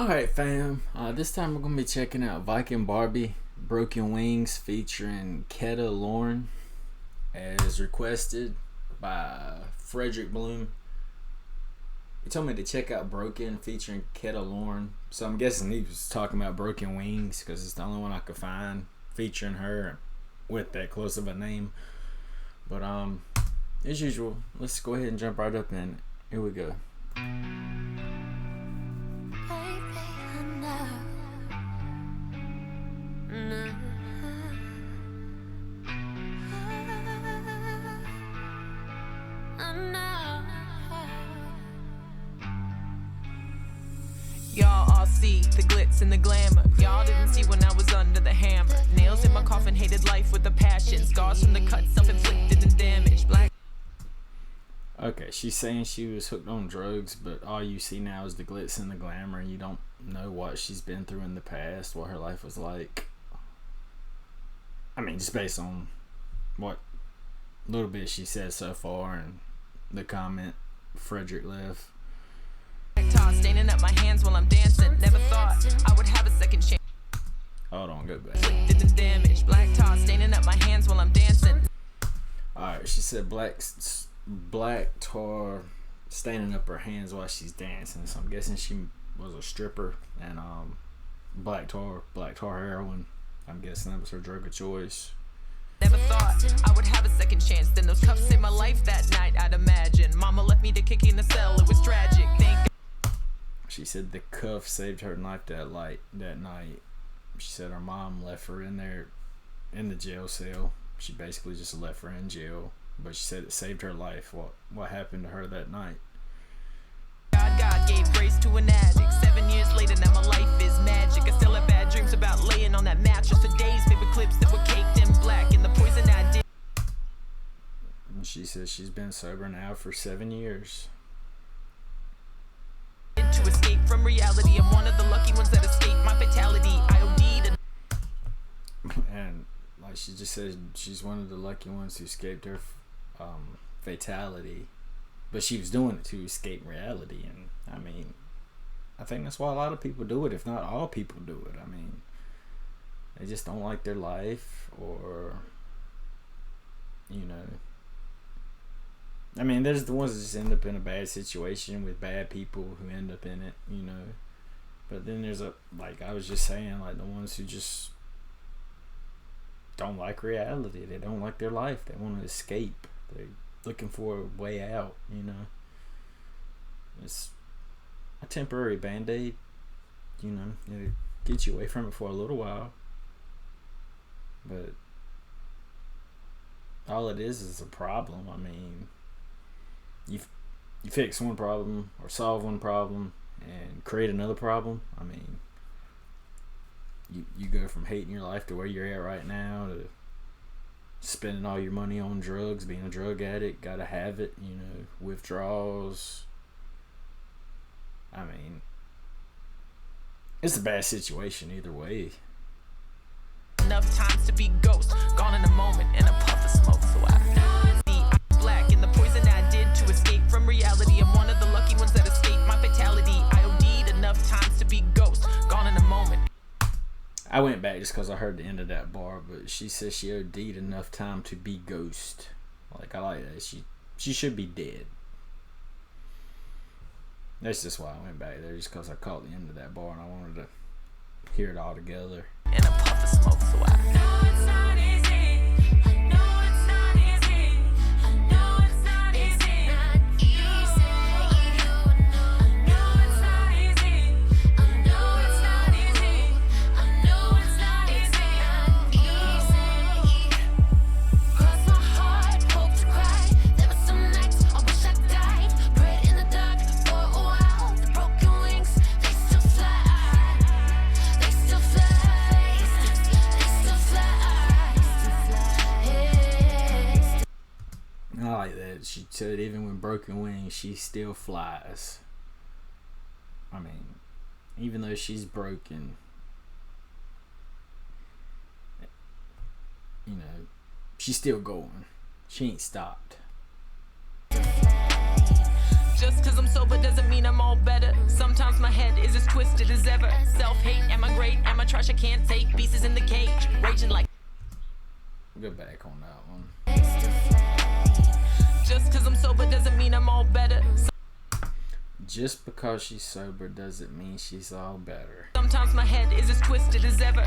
Alright, fam. This time we're going to be checking out Viking Barbie Broken Wings featuring Keta Loren as requested by Frederick Bloom. He told me to check out Broken featuring Keta Loren. So I'm guessing he was talking about Broken Wings because it's the only one I could find featuring her with that close of a name. But as usual, let's go ahead and jump right up in it. Here we go. Y'all all see the glitz and the glamour. Y'all didn't see when I was under the hammer. Nails in my coffin, hated life with a passion. Scars from the cuts, self-inflicted and damaged. Okay, she's saying she was hooked on drugs, but all you see now is the glitz and the glamour. You don't know what she's been through in the past, what her life was like. I mean, just based on what little bit she said so far and the comment Frederick left. Staining up my hands while I'm dancing. Never thought I would have a second chance. Hold on, go back. Inflicted and damaged. Black tar staining up my hands while I'm dancing. Alright, she said black tar staining up her hands while she's dancing. So I'm guessing she was a stripper and black tar heroin. I'm guessing that was her drug of choice. Never thought I would have a second chance. Then those cuffs saved my life that night, I'd imagine. Mama left me to kick in the cell, it was tragic. She said the cuff saved her life that night. She said her mom left her in there in the jail cell. She basically just left her in jail. But she said it saved her life. What happened to her that night? God gave grace to an addict. 7 years later, now my life is magic. I still have bad dreams about laying on that mattress for days. Paper clips that were caked in black. And the poison I did. And she says she's been sober now for 7 years. To escape from reality, I'm one of the lucky ones that escaped my fatality. I OD'd. And like she just said, she's one of the lucky ones who escaped her fatality, but she was doing it to escape reality. And I mean, I think that's why a lot of people do it, if not all people do it. I mean, they just don't like their life, or I mean, there's the ones that just end up in a bad situation with bad people who end up in it, But then there's like I was just saying, like the ones who just don't like reality. They don't like their life. They want to escape. They're looking for a way out, It's a temporary band-aid, It'll get you away from it for a little while. But all it is a problem. I mean, you fix one problem or solve one problem and create another problem. I mean, you go from hating your life to where you're at right now to spending all your money on drugs, being a drug addict, gotta have it, withdrawals. I mean, it's a bad situation either way. Enough times to be ghost, gone in a moment in a puff of smoke. So I'm black and the poison I did to escape from reality. I'm one of the lucky ones that escaped my fatality. I OD'd enough times to be ghost, gone in a moment. I went back just because I heard the end of that bar, but she says she OD'd enough time to be ghost. Like, I like that. She should be dead. That's just why I went back there, just because I caught the end of that bar and I wanted to hear it all together. In a puff of smoke, so I know it's not easy. I know it's not easy. I know it's not easy. You say you know it's not easy. I know it's not easy. I know it's not easy. Cross my heart, hope to cry. There were some nights I wish I died. Prayed in the dark for a while. The broken wings, they still fly. They still fly. I like that. She said even with broken wings, she still flies. I mean, even though she's broken, she's still going. She ain't stopped. Just cause I'm sober doesn't mean I'm all better. Sometimes my head is as twisted as ever. Self-hate, am I great? Am I trash? I can't take pieces in the cage. Raging like Go back on that one. just cause I'm sober doesn't mean I'm all better. Just because she's sober doesn't mean she's all better. Sometimes my head is as twisted as ever.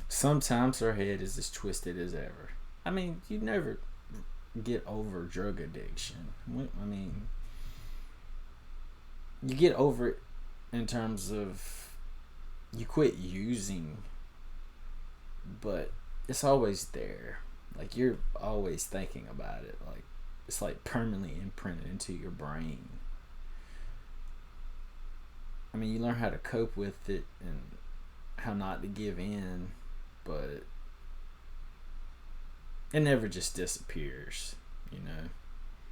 Sometimes her head is as twisted as ever. I mean, you never get over drug addiction. I mean, you get over it in terms of you quit using, but it's always there. Like, you're always thinking about it. Like, it's like permanently imprinted into your brain. I mean, you learn how to cope with it and how not to give in, but it never just disappears, you know.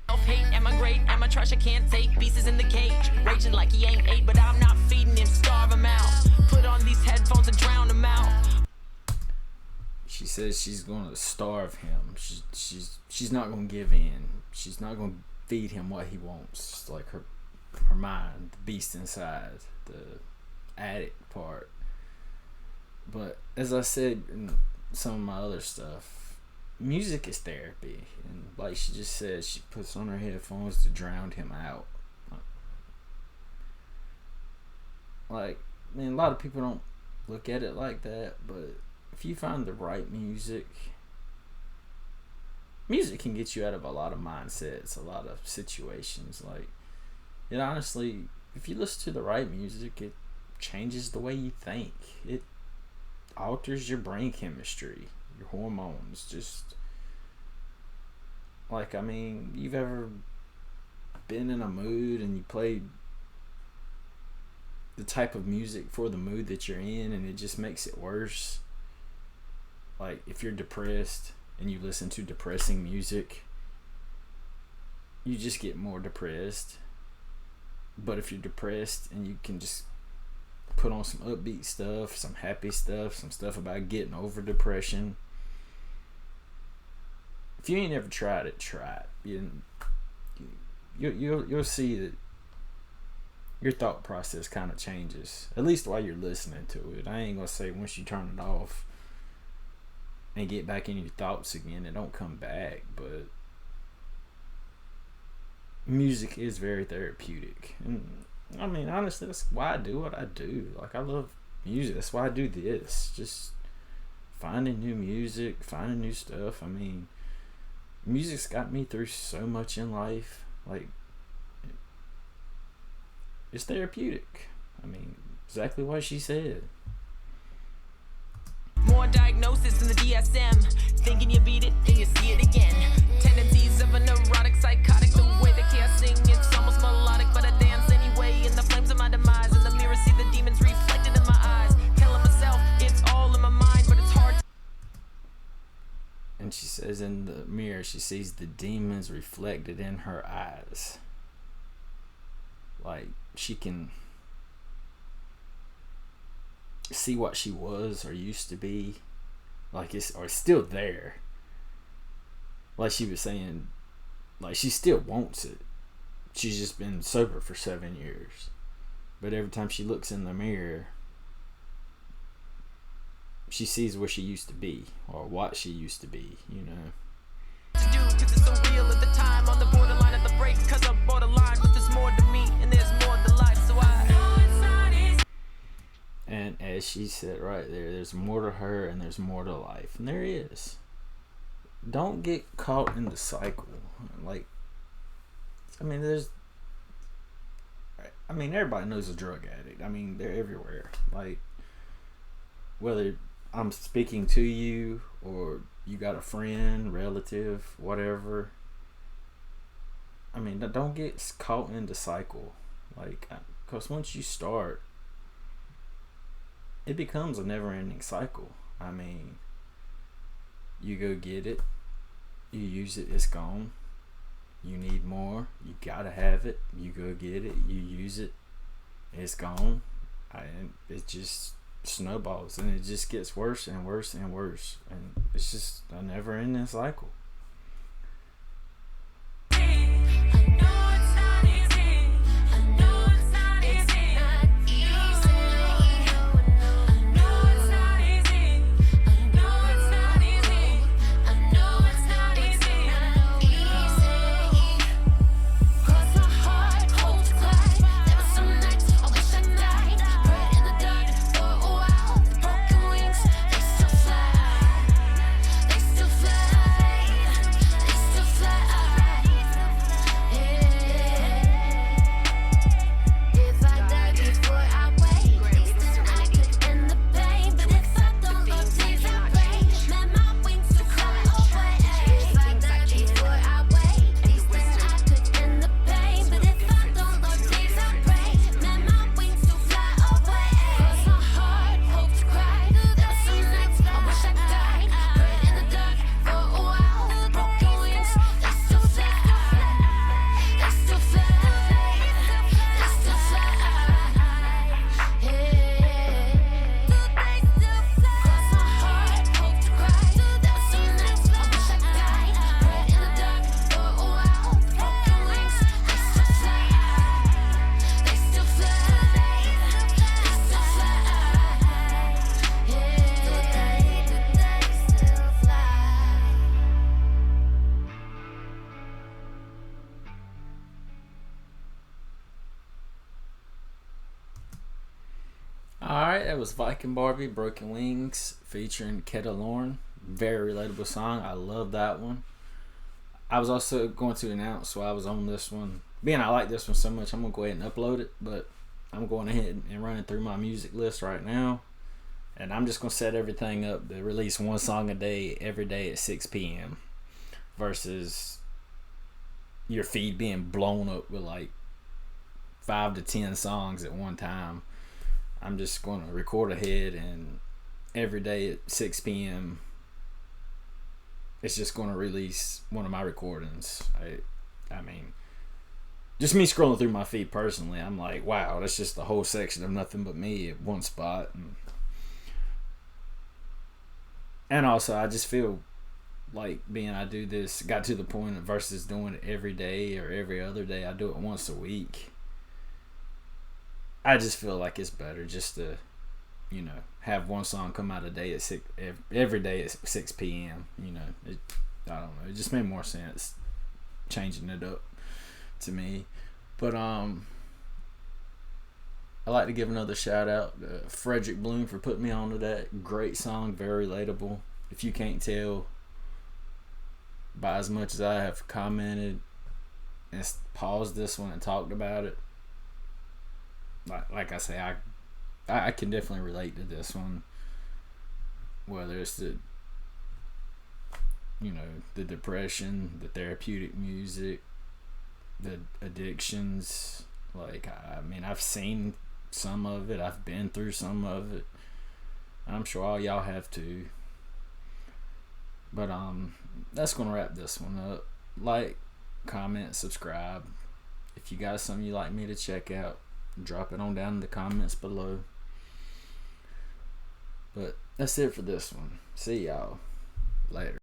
Self-hate, am I great? Am I trash? I can't take pieces in the cage. Raging like he ain't ate, but I'm not feeding him. Starve him out. Put on these headphones and drown him out. She says she's gonna starve him. She's not gonna give in. She's not gonna feed him what he wants. It's like her mind, the beast inside, the addict part. But as I said in some of my other stuff, music is therapy, and like she just said, she puts on her headphones to drown him out. Like, man, a lot of people don't look at it like that, but if you find the right music can get you out of a lot of mindsets, a lot of situations. Like, it honestly, if you listen to the right music, it changes the way you think. It alters your brain chemistry, your hormones. Just like, I mean, you've ever been in a mood and you played the type of music for the mood that you're in and it just makes it worse? Like, if you're depressed and you listen to depressing music, you just get more depressed. But if you're depressed and you can just put on some upbeat stuff, some happy stuff, some stuff about getting over depression. If you ain't ever tried it, try it. You'll see that your thought process kind of changes, at least while you're listening to it. I ain't gonna say once you turn it off and get back in your thoughts again, it don't come back, but music is very therapeutic. And I mean, honestly, that's why I do what I do. Like, I love music. That's why I do this. Just finding new music, finding new stuff. I mean, music's got me through so much in life. Like, it's therapeutic. I mean, exactly what she said. More diagnosis in the DSM. Thinking you beat it, then you see it again. Tendencies of a neurotic, psychotic. The way the chaos sing, it's almost melodic, but I dance anyway. In the flames of my demise, in the mirror, see the demons reflected in my eyes. Telling myself it's all in my mind, but it's hard. And she says in the mirror, she sees the demons reflected in her eyes. Like, she can see what she was or used to be, like, it's still there. Like she was saying, like, she still wants it. She's just been sober for 7 years, but every time she looks in the mirror, she sees where she used to be or what she used to be, you know. To do, cause it's so real at the time, on the borderline of the break, cause I'm borderline, but there's more to me and there's more to life, so I know it's not easy. And as she said right there, there's more to her and there's more to life. And there is. Don't get caught in the cycle. Like, I mean, everybody knows a drug addict. I mean, they're everywhere. Like, whether I'm speaking to you or you got a friend, relative, whatever. I mean, don't get caught in the cycle. Like, because once you start, it becomes a never-ending cycle. I mean, you go get it, you use it, it's gone. You need more, you gotta have it. You go get it, you use it, it's gone. It just snowballs, and it just gets worse and worse and worse, and it's just a never-ending cycle. I know it's not easy. I know it's not easy. Alright, that was Viking Barbie, Broken Wings, featuring Keta Loren. Very relatable song. I love that one. I was also going to announce while I was on this one, being I like this one so much, I'm going to go ahead and upload it, but I'm going ahead and running through my music list right now. And I'm just going to set everything up to release one song a day every day at 6 p.m. versus your feed being blown up with like 5 to 10 songs at one time. I'm just going to record ahead, and every day at 6 p.m. it's just going to release one of my recordings. I mean, just me scrolling through my feed personally, I'm like, wow, that's just the whole section of nothing but me at one spot. And also, I just feel like being I do this got to the point versus doing it every day or every other day. I do it once a week. I just feel like it's better just to, have one song come out a day at every day at 6 p.m. I don't know. It just made more sense changing it up to me. But I'd like to give another shout out to Frederick Bloom for putting me onto that. Great song, very relatable. If you can't tell by as much as I have commented and paused this one and talked about it, like I say, I can definitely relate to this one. Whether it's the depression, the therapeutic music, the addictions. Like, I mean, I've seen some of it. I've been through some of it. I'm sure all y'all have too. But that's gonna wrap this one up. Like, comment, subscribe. If you got something you'd like me to check out, drop it on down in the comments below. But that's it for this one. See y'all later.